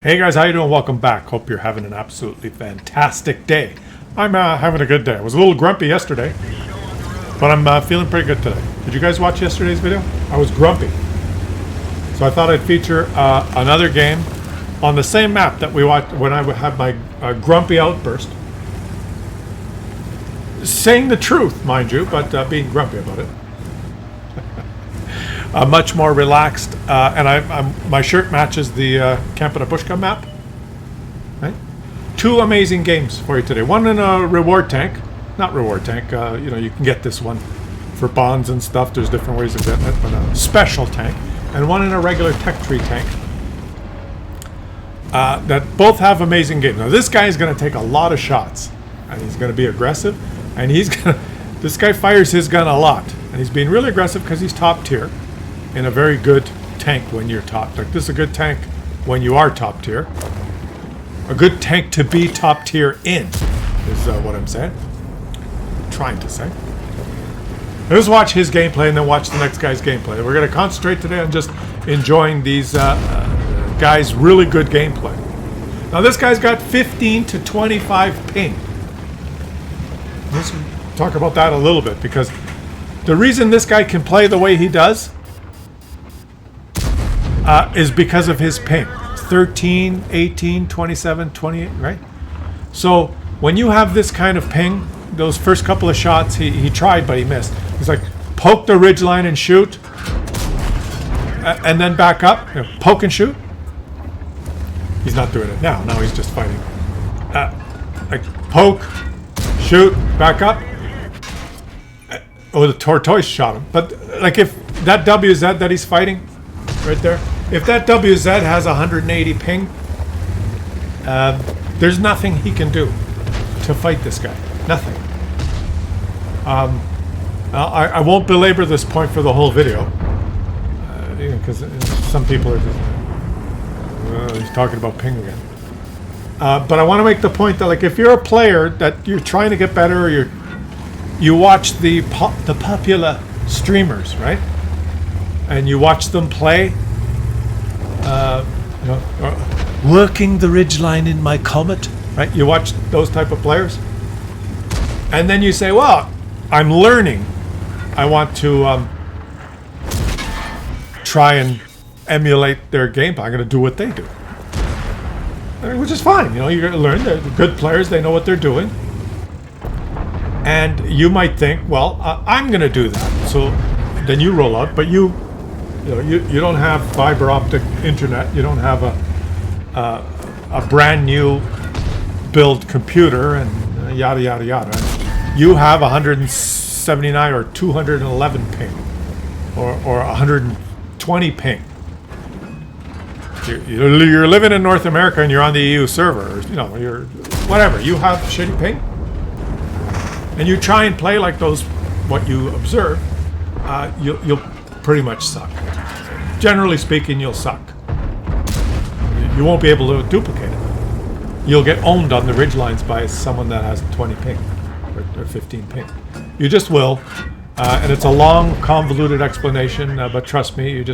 Hey guys, how you doing? Welcome back. Hope you're having an absolutely fantastic day. I'm having a good day. I was a little grumpy yesterday, but I'm feeling pretty good today. Did you guys watch yesterday's video? I was grumpy. So I thought I'd feature another game on the same map that we watched when I had my grumpy outburst. Saying the truth, mind you, but being grumpy about it. Much more relaxed, and my shirt matches the Camp in a Bushka map. Right? Two amazing games for you today. One in a reward tank, not reward tank. You can get this one for bonds and stuff. There's different ways of getting it, but a special tank, and one in a regular tech tree tank. That both have amazing games. Now this guy is going to take a lot of shots, and he's going to be aggressive, and this guy fires his gun a lot, and he's being really aggressive because he's top tier. In a very good tank when you're top. Like this is a good tank when you are top tier. A good tank to be top tier in is what I'm saying. Trying to say. Let's watch his gameplay and then watch the next guy's gameplay. We're going to concentrate today on just enjoying these guys' really good gameplay. Now this guy's got 15 to 25 ping. Let's talk about that a little bit, because the reason this guy can play the way he does is because of his ping. 13, 18, 27, 28, right? So when you have this kind of ping, those first couple of shots, he tried, but he missed. He's like, poke the ridgeline and shoot, and then back up, poke and shoot. He's not doing it now. Now he's just fighting. Like poke, shoot, back up. Oh, the tortoise shot him. But like if that WZ that he's fighting, right there, if that WZ has 180 ping, there's nothing he can do to fight this guy. Nothing. I won't belabor this point for the whole video, because some people are just he's talking about ping again. But I want to make the point that, like, if you're a player that you're trying to get better, or you watch the popular streamers, right, and you watch them play. Working the ridgeline in my Comet, right? You watch those type of players, and then you say, "Well, I'm learning. I want to try and emulate their gameplay. I'm going to do what they do," which is fine. You're going to learn. They're good players. They know what they're doing, and you might think, "Well, I'm going to do that." So then you roll out, but you don't have fiber optic internet. You don't have a brand new build computer and yada yada yada. You have 179 or 211 ping, or 120 ping. You're living in North America and you're on the EU server. Or, you're whatever. You have shitty ping, and you try and play like those. What you observe, you'll pretty much suck. Generally speaking, you'll suck. You won't be able to duplicate it. You'll get owned on the ridge lines by someone that has 20 ping or 15 ping. You just will, and it's a long, convoluted explanation. But trust me,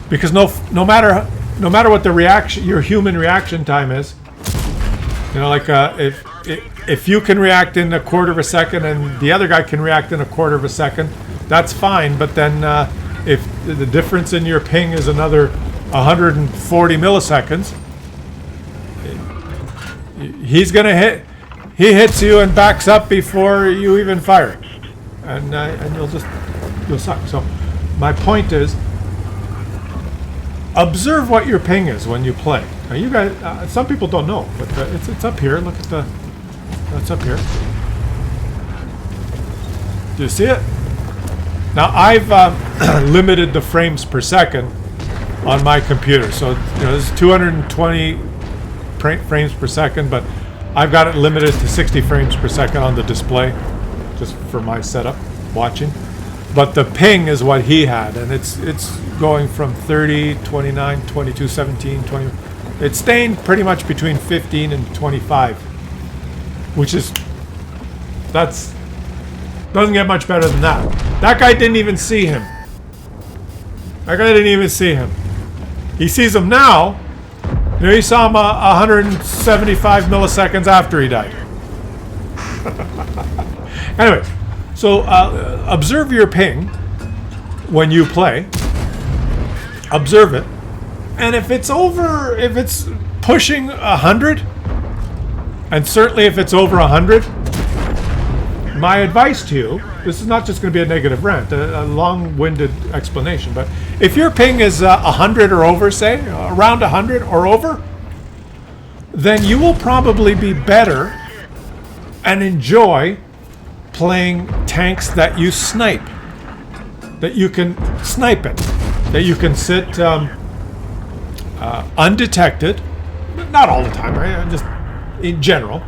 because no matter what the reaction, your human reaction time is. If you can react in a quarter of a second and the other guy can react in a quarter of a second, that's fine. But then if the difference in your ping is another 140 milliseconds, he's going to hit. He hits you and backs up before you even fire, and you'll suck. So my point is, observe what your ping is when you play. Now you guys, some people don't know, but it's up here. Look at it's up here. Do you see it? Now I've limited the frames per second on my computer, so this is 220 frames per second, but I've got it limited to 60 frames per second on the display, just for my setup watching. But the ping is what he had, and it's going from 30, 29, 22, 17, 20. It's staying pretty much between 15 and 25, which is doesn't get much better than that. That guy didn't even see him. He sees him now, You know, you saw him 175 milliseconds after he died. Anyway, so observe your ping when you play. Observe it. And if it's pushing 100, and certainly if it's over 100, my advice to you, this is not just going to be a negative rant, a long-winded explanation, but if your ping is 100 or over, say, around 100 or over, then you will probably be better and enjoy playing tanks that you snipe, that you can snipe it, that you can sit undetected, not all the time, right? Just in general.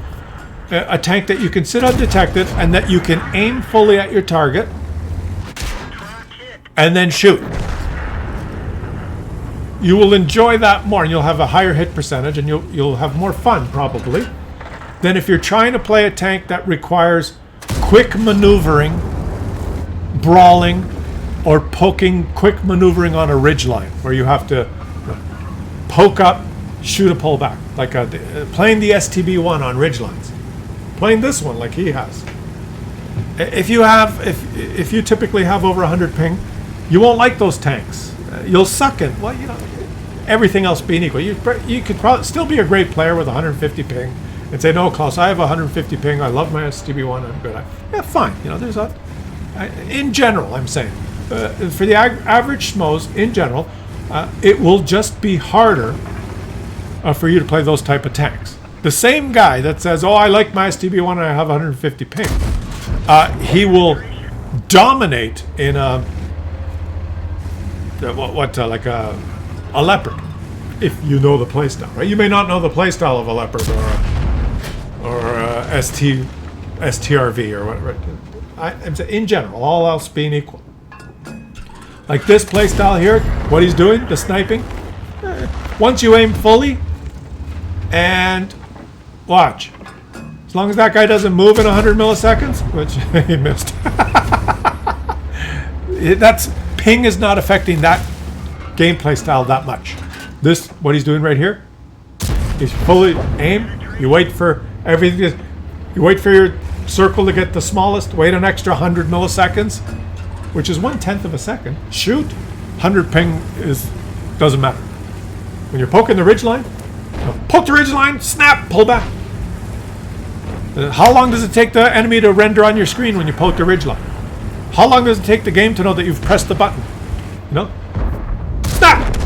A tank that you can sit undetected and that you can aim fully at your target and then shoot. You will enjoy that more, and you'll have a higher hit percentage, and you'll have more fun probably than if you're trying to play a tank that requires quick maneuvering, brawling, or quick maneuvering on a ridgeline where you have to poke up, shoot a pull back, like playing the STB-1 on ridgelines. Playing this one like he has. If you typically have over 100 ping, you won't like those tanks. You'll suck in. Well, you know, everything else being equal, you could probably still be a great player with 150 ping and say, no, Klaus, I have 150 ping. I love my STB-1. I'm good. Yeah, fine. You know, there's in general, I'm saying, for the average schmoes in general, it will just be harder for you to play those type of tanks. The same guy that says, oh, I like my STB-1 and I have 150 ping, he will dominate in a leopard, if you know the playstyle, right? You may not know the playstyle of a leopard or STRV or whatever. I'm saying in general, all else being equal. Like this playstyle here, what he's doing, the sniping. Once you aim fully, and watch. As long as that guy doesn't move in 100 milliseconds, which he missed. Ping is not affecting that gameplay style that much. This, what he's doing right here, is fully aim. You wait for everything. You wait for your circle to get the smallest. Wait an extra 100 milliseconds, which is 1/10 of a second. Shoot. 100 ping doesn't matter. When you're poking the ridgeline, poke the ridgeline, snap, pull back. How long does it take the enemy to render on your screen when you poke the ridgeline? How long does it take the game to know that you've pressed the button? You know? Snap!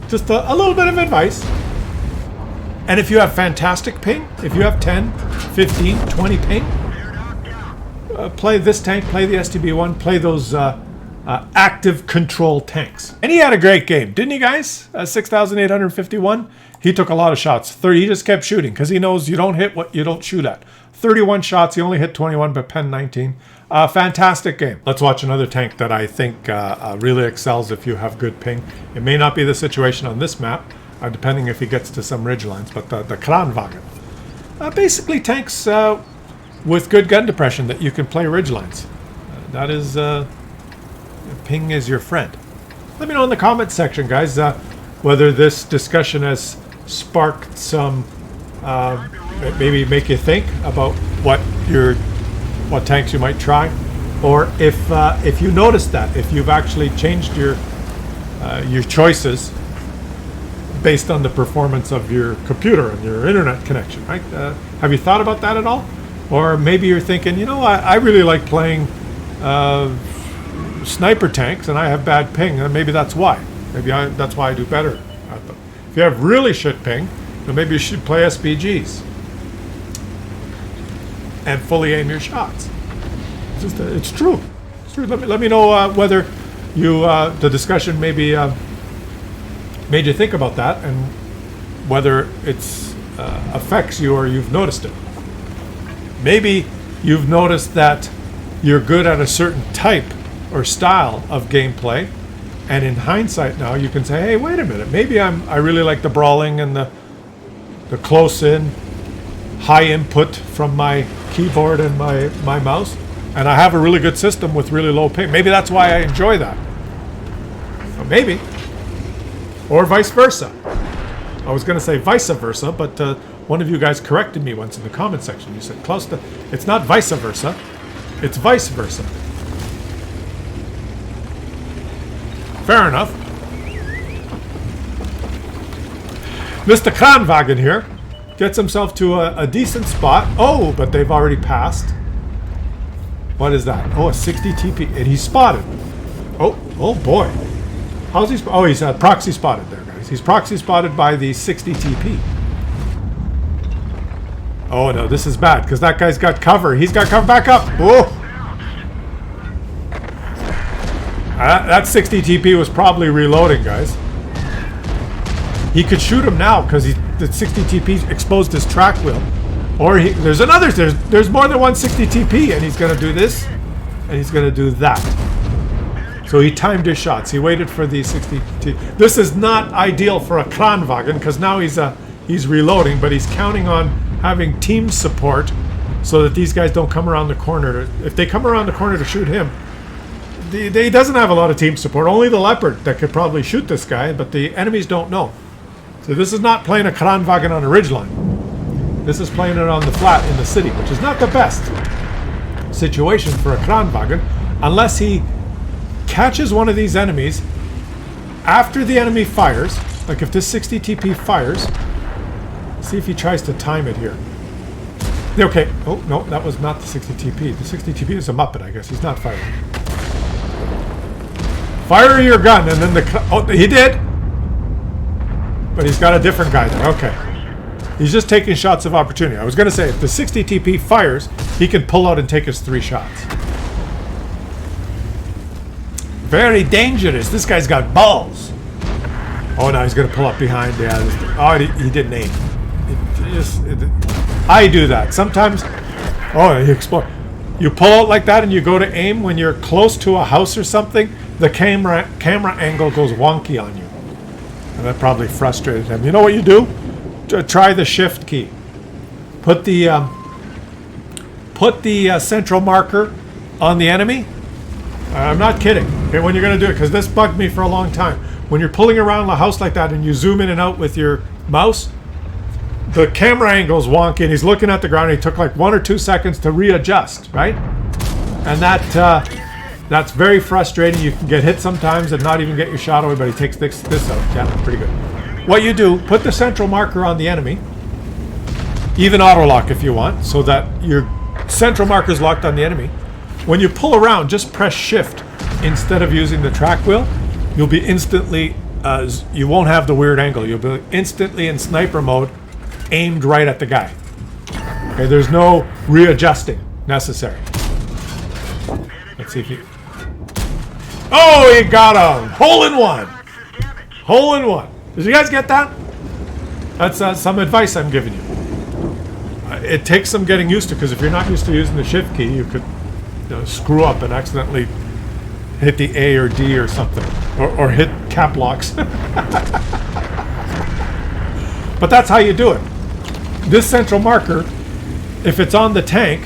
Just a little bit of advice. And if you have fantastic ping, if you have 10, 15, 20 ping, play this tank, play the STB-1, play those active control tanks. And he had a great game, didn't he, guys? 6,851. He took a lot of shots. 30. He just kept shooting because he knows you don't hit what you don't shoot at. 31 shots. He only hit 21, but pen 19. Fantastic game. Let's watch another tank that I think really excels if you have good ping. It may not be the situation on this map, depending if he gets to some ridge lines, but the Kranwagen. Basically tanks with good gun depression that you can play ridge lines. That is... ping is your friend. Let me know in the comments section, guys, whether this discussion has sparked some, maybe make you think about what tanks you might try, or if you noticed that, if you've actually changed your choices based on the performance of your computer and your internet connection, right? Have you thought about that at all? Or maybe you're thinking, you know, I really like playing sniper tanks and I have bad ping, and maybe that's why. That's why I do better at them. If you have really shit ping, then maybe you should play SPGs and fully aim your shots. It's true. It's true. Let me know whether the discussion maybe made you think about that, and whether it's affects you or you've noticed it. Maybe you've noticed that you're good at a certain type or style of gameplay, and in hindsight now you can say, hey, wait a minute, maybe I really like the brawling and the close in high input from my keyboard and my mouse, and I have a really good system with really low ping. Maybe that's why I enjoy that. Or maybe Or vice versa. I was going to say vice versa, but one of you guys corrected me once in the comment section. You said, Klaus, it's not vice versa, it's vice versa. Fair enough. Mr. Kranwagen here gets himself to a decent spot. Oh, but they've already passed. What is that? Oh, a 60 TP. And he's spotted. Oh boy. How's he? Oh, he's proxy spotted there, guys. He's proxy spotted by the 60 TP. Oh no, this is bad because that guy's got cover. He's got cover. Back up. Whoa. That 60 TP was probably reloading, guys. He could shoot him now because the 60 TP exposed his track wheel. Or there's another. There's more than one 60 TP, and he's gonna do this, and he's gonna do that. So he timed his shots. He waited for the 60 TP. This is not ideal for a Kranwagen because now he's reloading, but he's counting on having team support so that these guys don't come around the corner. If they come around the corner to shoot him, he doesn't have a lot of team support. Only the Leopard that could probably shoot this guy, but the enemies don't know. So this is not playing a Kranwagen on a ridgeline. This is playing it on the flat in the city, which is not the best situation for a Kranwagen, unless he catches one of these enemies after the enemy fires. Like if this 60 TP fires, see if he tries to time it here. Okay. Oh, no, that was not the 60 TP. The 60 TP is a Muppet, I guess. He's not firing. Fire your gun, and then oh, he did! But he's got a different guy there. Okay. He's just taking shots of opportunity. I was going to say, if the 60 TP fires, he can pull out and take his 3 shots. Very dangerous. This guy's got balls. Oh, now he's going to pull up behind. Yeah. Oh, he didn't aim. I do that. Sometimes, oh, you explode. You pull out like that and you go to aim when you're close to a house or something, the camera angle goes wonky on you. And that probably frustrated him. You know what you do? Try the shift key. Put the central marker on the enemy. I'm not kidding. Okay, when you're going to do it, because this bugged me for a long time. When you're pulling around the house like that and you zoom in and out with your mouse, the camera angle's wonky and he's looking at the ground and he took like 1 or 2 seconds to readjust, right? And that's very frustrating. You can get hit sometimes and not even get your shot away, but he takes this out. Yeah, pretty good. What you do, put the central marker on the enemy, even auto lock if you want, so that your central marker is locked on the enemy. When you pull around, just press shift instead of using the track wheel. You'll be instantly, you won't have the weird angle. You'll be instantly in sniper mode, aimed right at the guy. Okay, there's no readjusting necessary. Let's see if he... Oh, he got him! Hole in one! Hole in one. Did you guys get that? That's some advice I'm giving you. It takes some getting used to, because if you're not used to using the shift key, you could screw up and accidentally hit the A or D or something. Or hit cap locks. But that's how you do it. This central marker, if it's on the tank,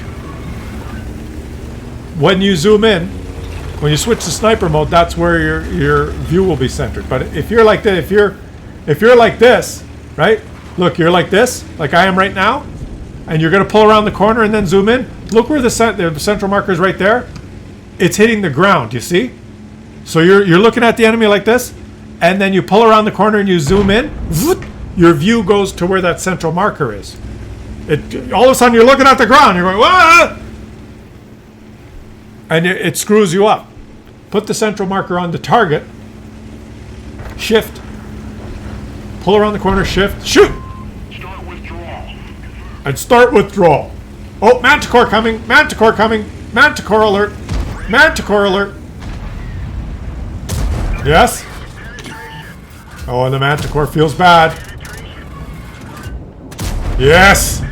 when you zoom in, when you switch to sniper mode, that's where your view will be centered. But if you're like that, if you're like this, right? Look, you're like this, like I am right now, and you're going to pull around the corner and then zoom in. Look where the central marker is right there. It's hitting the ground, you see? So you're looking at the enemy like this, and then you pull around the corner and you zoom in. Your view goes to where that central marker is. All of a sudden you're looking at the ground. You're going, "Wah!" And it screws you up. Put the central marker on the target. Shift. Pull around the corner. Shift. Shoot. Start withdrawal. And start withdrawal. Oh, Manticore coming. Manticore coming. Manticore alert. Manticore alert. Yes. Oh, and the Manticore feels bad. Yes!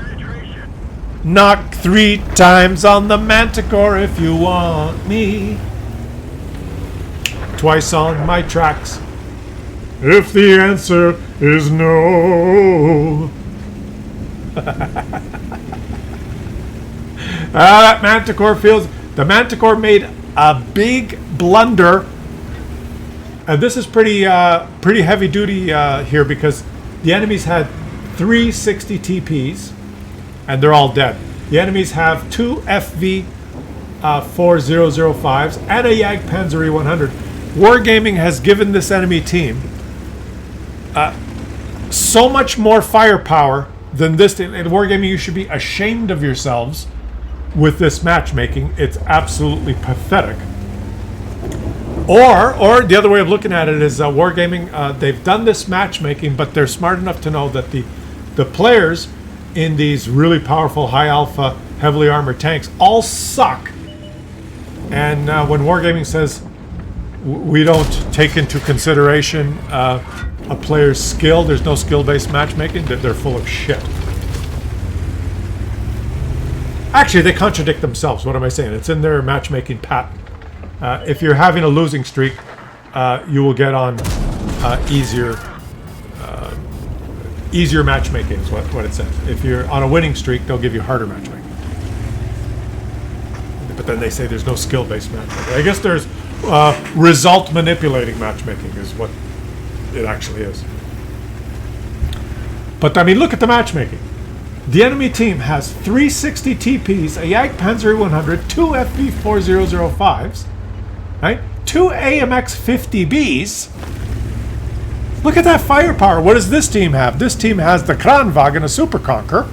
Knock 3 times on the Manticore if you want me. Twice on my tracks. If the answer is no. That Manticore feels... The Manticore made a big blunder And this is pretty heavy duty here because the enemies had 360 TPs, and they're all dead. The enemies have 2 FV 4005s and a Jagdpanzer E100. Wargaming has given this enemy team so much more firepower than this. In Wargaming, you should be ashamed of yourselves with this matchmaking. It's absolutely pathetic. Or the other way of looking at it is Wargaming, they've done this matchmaking, but they're smart enough to know that the players in these really powerful, high alpha, heavily armored tanks all suck. And when Wargaming says we don't take into consideration a player's skill, there's no skill-based matchmaking, they're full of shit. Actually, they contradict themselves. What am I saying? It's in their matchmaking patent. If you're having a losing streak, you will get on easier matchmaking is what it says. If you're on a winning streak, they'll give you harder matchmaking. But then they say there's no skill-based matchmaking. I guess there's result manipulating matchmaking is what it actually is. But I mean, look at the matchmaking. The enemy team has 360 TPs, a Jagdpanzer E100, 2 FV 4005s, right? 2 AMX 50Bs. Look at that firepower. What does this team have? This team has the Kranwagen, a Super Conquer,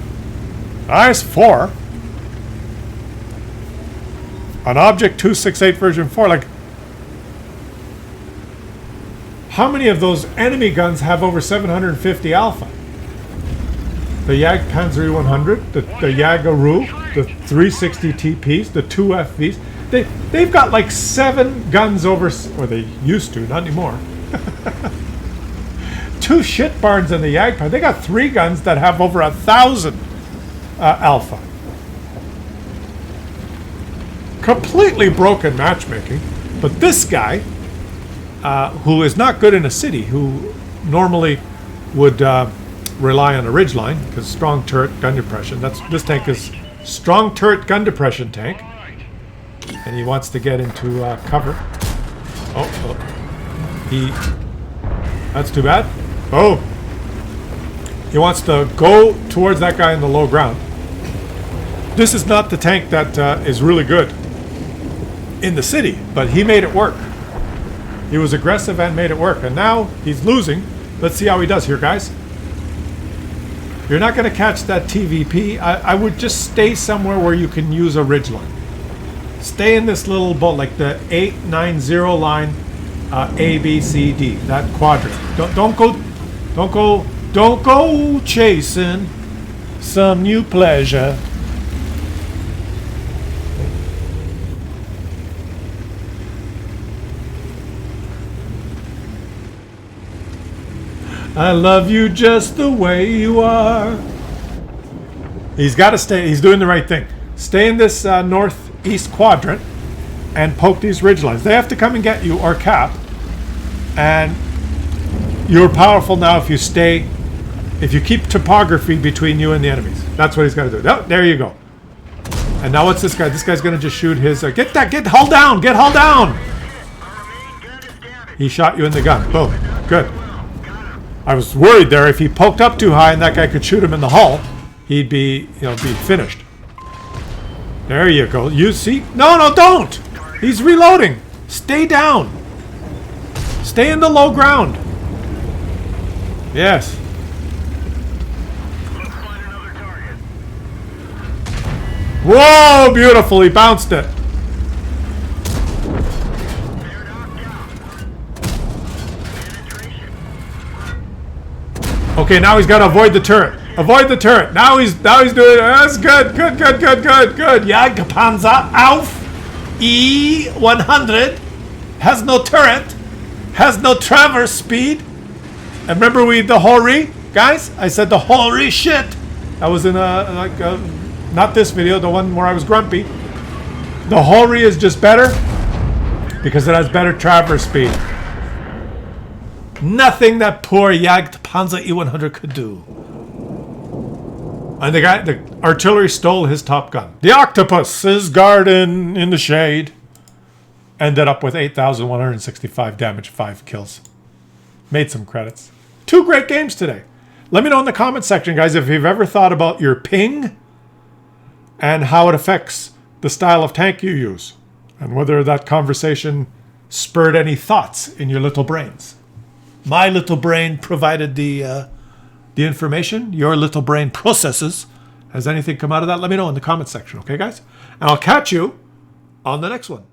IS-4, an Object 268 version 4. Like, how many of those enemy guns have over 750 alpha? The Jagdpanzer E100, the Jagaru, the 360 TPs, the 2 FVs. They've got like 7 guns over, or they used to, not anymore. 2 shit barns in the Jagdpanzer. They got 3 guns that have over 1,000 alpha. Completely broken matchmaking. But this guy, who is not good in a city, who normally would rely on a ridgeline, because strong turret gun depression. This tank is strong turret gun depression tank, and he wants to get into cover. That's too bad. Oh, he wants to go towards that guy in the low ground. This is not the tank that is really good in the city, but he made it work. He was aggressive and made it work, and now he's losing. Let's see how he does here, guys. You're not going to catch that TVP. I would just stay somewhere where you can use a ridgeline. Stay in this little boat, like the 890 line, A, B, C, D. That quadrant. Don't go chasing some new pleasure. I love you just the way you are. He's got to stay. He's doing the right thing. Stay in this northeast quadrant and poke these ridgelines. They have to come and get you or cap. And you're powerful now if you stay, if you keep topography between you and the enemies. That's what he's got to do. Oh, there you go. And now what's this guy? This guy's going to just shoot his... get hull down! Get hull down! He shot you in the gun. Boom. Good. I was worried there if he poked up too high and that guy could shoot him in the hull, he'd be, be finished. There you go. You see? No, don't! He's reloading. Stay down. Stay in the low ground. Yes. Whoa, beautiful. He bounced it. Okay, now he's got to avoid the turret. Avoid the turret. Now he's doing it. That's good. Good. Jagdpanzer auf E100 has no turret, has no traverse speed. And remember the Hori, guys? I said the Hori shit. That was in not this video, the one where I was grumpy. The Hori is just better because it has better traverse speed. Nothing that poor Jagdpanzer E100 could do. And the artillery stole his top gun. The octopus is guarding in the shade. Ended up with 8,165 damage, 5 kills. Made some credits. 2 great games today. Let me know in the comment section, guys, if you've ever thought about your ping and how it affects the style of tank you use, and whether that conversation spurred any thoughts in your little brains. My little brain provided the information. Your little brain processes. Has anything come out of that? Let me know in the comment section, okay, guys? And I'll catch you on the next one.